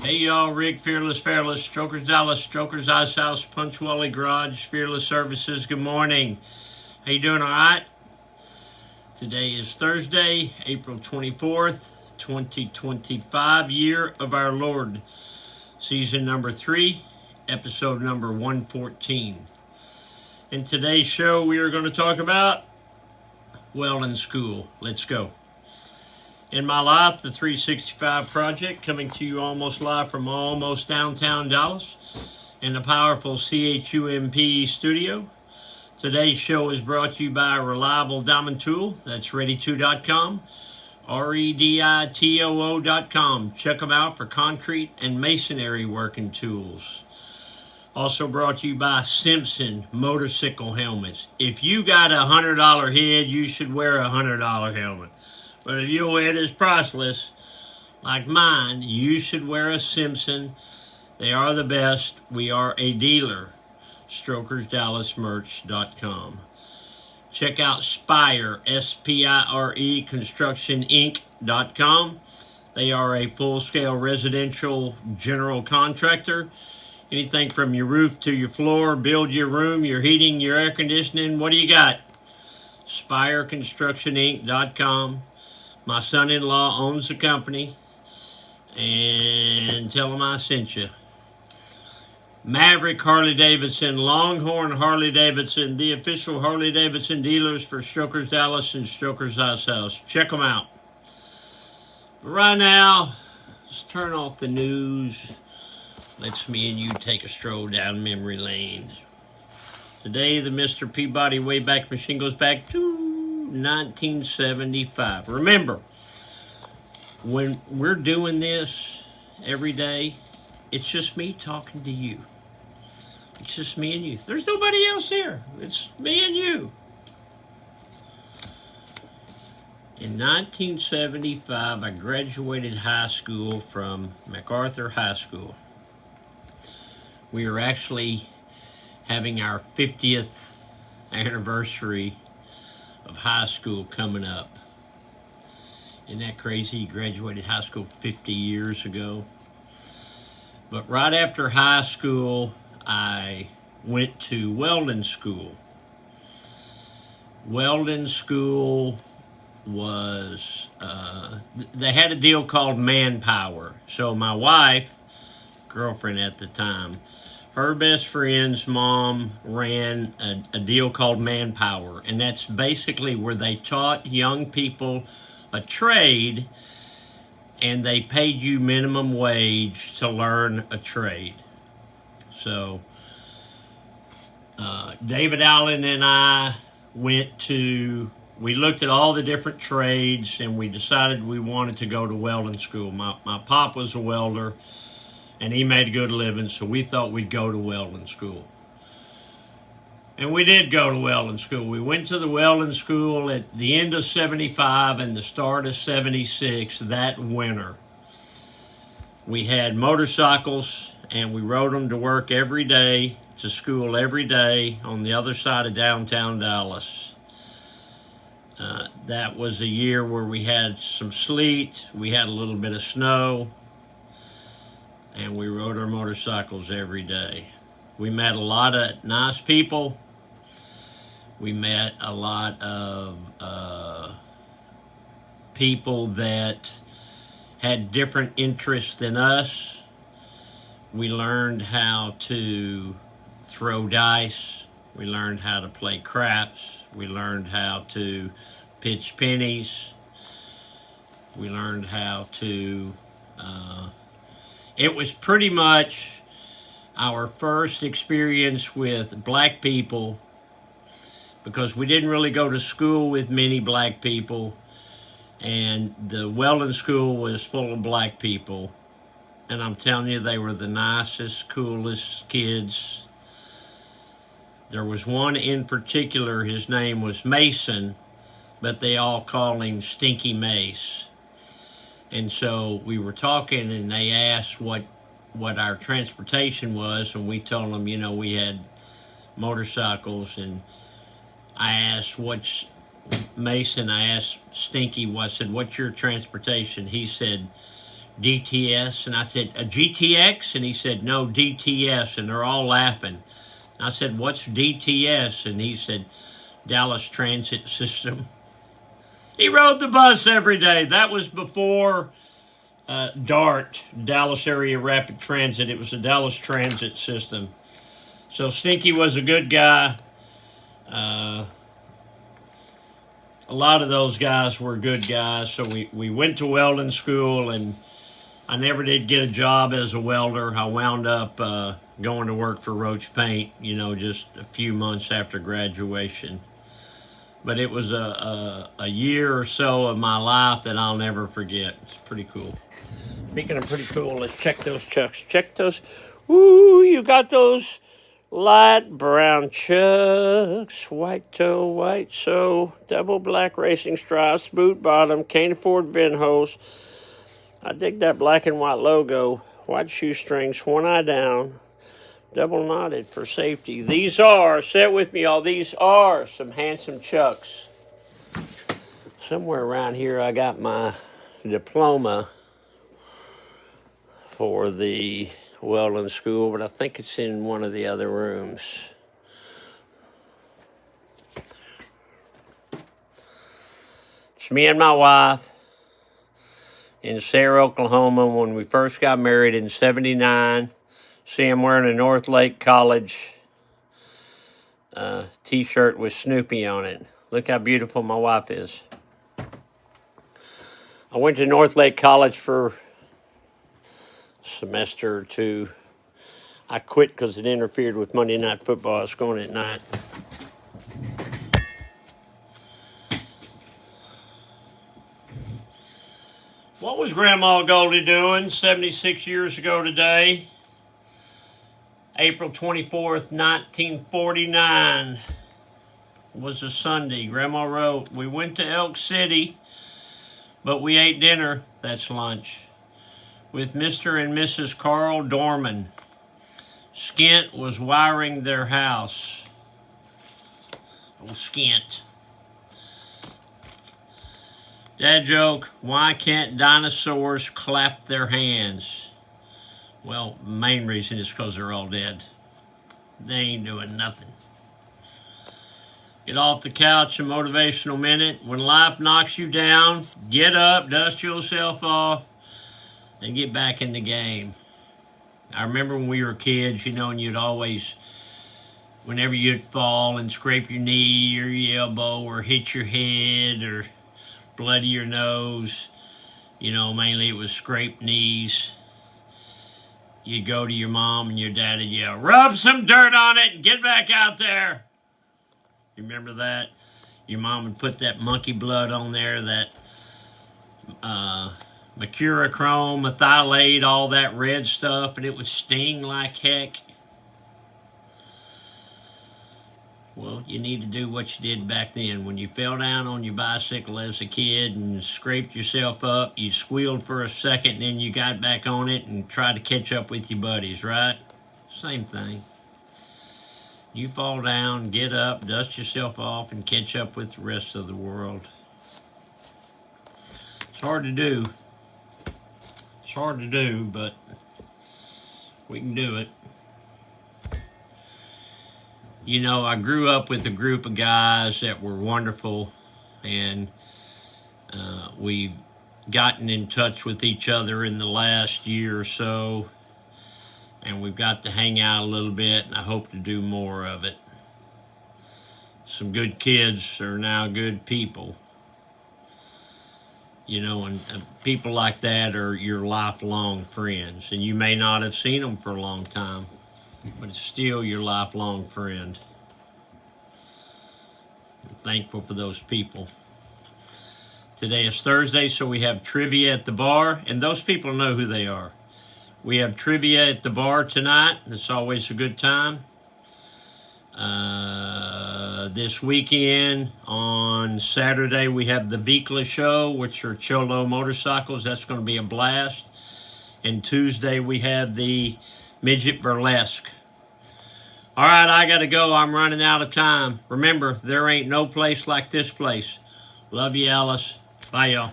Hey y'all, Rick, Fearless, Strokers Dallas, Strokers Ice House, Punctuality Garage, Fearless Services. Good morning. How you doing, all right? Today is Thursday, April 24th, 2025, year of our Lord, season number 3, episode number 114. In today's show, we are going to talk about Weldon School. Let's go. In my life, the 365 Project, coming to you almost live from almost downtown Dallas in the powerful CHUMP studio. Today's show is brought to you by Reliable Diamond Tool. That's ready2.com, REDITOO.com. Check them out for concrete and masonry working tools. Also brought to you by Simpson Motorcycle Helmets. If you got a $100 head, you should wear a $100 helmet. But if your head is priceless, like mine, you should wear a Simpson. They are the best. We are a dealer. StrokersDallasMerch.com. Check out Spire, S-P-I-R-E, ConstructionInc.com. They are a full-scale residential general contractor. Anything from your roof to your floor, build your room, your heating, your air conditioning. What do you got? SpireConstructionInc.com. My son-in-law owns the company, and tell him I sent you. Maverick Harley-Davidson, Longhorn Harley-Davidson, the official Harley-Davidson dealers for Strokers Dallas and Strokers Ice House. Check them out. But right now, let's turn off the news. Let's me and you take a stroll down memory lane. Today, the Mr. Peabody Wayback Machine goes back to 1975. Remember, when we're doing this every day, it's just me talking to you. It's just me and you. There's nobody else here. It's me and you. In 1975, I graduated high school from MacArthur High School. We were actually having our 50th anniversary of high school coming up. Isn't that crazy? You graduated high school 50 years ago. But right after high school, I went to Weldon School. Weldon School was, they had a deal called Manpower. So my wife, girlfriend at the time, her best friend's mom ran a deal called Manpower, and that's basically where they taught young people a trade, and they paid you minimum wage to learn a trade. So David Allen and I we looked at all the different trades, and we decided we wanted to go to Weldon School. My pop was a welder, and he made a good living, so we thought we'd go to Weldon School. And we did go to Weldon School. We went to the Weldon School at the end of 75 and the start of 76 that winter. We had motorcycles, and we rode them to work every day, to school every day on the other side of downtown Dallas. That was a year where we had some sleet, we had a little bit of snow, and we rode our motorcycles every day. We met a lot of nice people. We met a lot of people that had different interests than us. We learned how to throw dice. We learned how to play craps. We learned how to pitch pennies. We learned how to... It was pretty much our first experience with black people, because we didn't really go to school with many black people, and the Weldon School was full of black people. And I'm telling you, they were the nicest, coolest kids. There was one in particular, his name was Mason, but they all called him Stinky Mace. And so we were talking, and they asked what our transportation was, and we told them, we had motorcycles. And I asked Mason, I asked Stinky, I said, what's your transportation? He said, DTS. And I said, a GTX? And he said, no, DTS. And they're all laughing. I said, what's DTS? And he said, Dallas Transit System. He rode the bus every day. That was before DART, Dallas Area Rapid Transit. It was the Dallas Transit System. So Stinky was a good guy. A lot of those guys were good guys. So we went to welding school, and I never did get a job as a welder. I wound up going to work for Roach Paint, just a few months after graduation. But it was a year or so of my life that I'll never forget. It's pretty cool. Speaking of pretty cool, let's check those chucks. Check those. Ooh, you got those light brown chucks. White toe, white sole, double black racing stripes, boot bottom, can't afford VIN hose. I dig that black and white logo. White shoestrings, one eye down, double knotted for safety. These are, say it with me, y'all, these are some handsome chucks. Somewhere around here I got my diploma for the welding school, but I think it's in one of the other rooms. It's me and my wife in Sarah, Oklahoma, when we first got married in '79. See, I'm wearing a North Lake College t-shirt with Snoopy on it. Look how beautiful my wife is. I went to North Lake College for a semester or two. I quit because it interfered with Monday Night Football. I was going at night. What was Grandma Goldie doing 76 years ago today? April 24th, 1949 was a Sunday. Grandma wrote, we went to Elk City, but we ate dinner, that's lunch, with Mr. and Mrs. Carl Dorman. Skint was wiring their house. Oh, Skint. Dad joke, why can't dinosaurs clap their hands? Well, the main reason is because they're all dead. They ain't doing nothing. Get off the couch, a motivational minute. When life knocks you down, get up, dust yourself off, and get back in the game. I remember when we were kids, and you'd always, whenever you'd fall and scrape your knee or your elbow or hit your head or bloody your nose, mainly it was scraped knees. You'd go to your mom and your dad would yell, rub some dirt on it and get back out there. You remember that? Your mom would put that monkey blood on there, that mercurochrome, methylate, all that red stuff, and it would sting like heck. Well, you need to do what you did back then. When you fell down on your bicycle as a kid and scraped yourself up, you squealed for a second, and then you got back on it and tried to catch up with your buddies, right? Same thing. You fall down, get up, dust yourself off, and catch up with the rest of the world. It's hard to do. It's hard to do, but we can do it. I grew up with a group of guys that were wonderful, and we've gotten in touch with each other in the last year or so, and we've got to hang out a little bit, and I hope to do more of it. Some good kids are now good people, and people like that are your lifelong friends, and you may not have seen them for a long time, but it's still your lifelong friend. I'm thankful for those people. Today is Thursday, so we have trivia at the bar, and those people know who they are. We have trivia at the bar tonight. It's always a good time. This weekend, on Saturday, we have the Vikla show, which are Cholo motorcycles. That's going to be a blast. And Tuesday, we have the Midget Burlesque. All right, I got to go. I'm running out of time. Remember, there ain't no place like this place. Love you, Alice. Bye, y'all.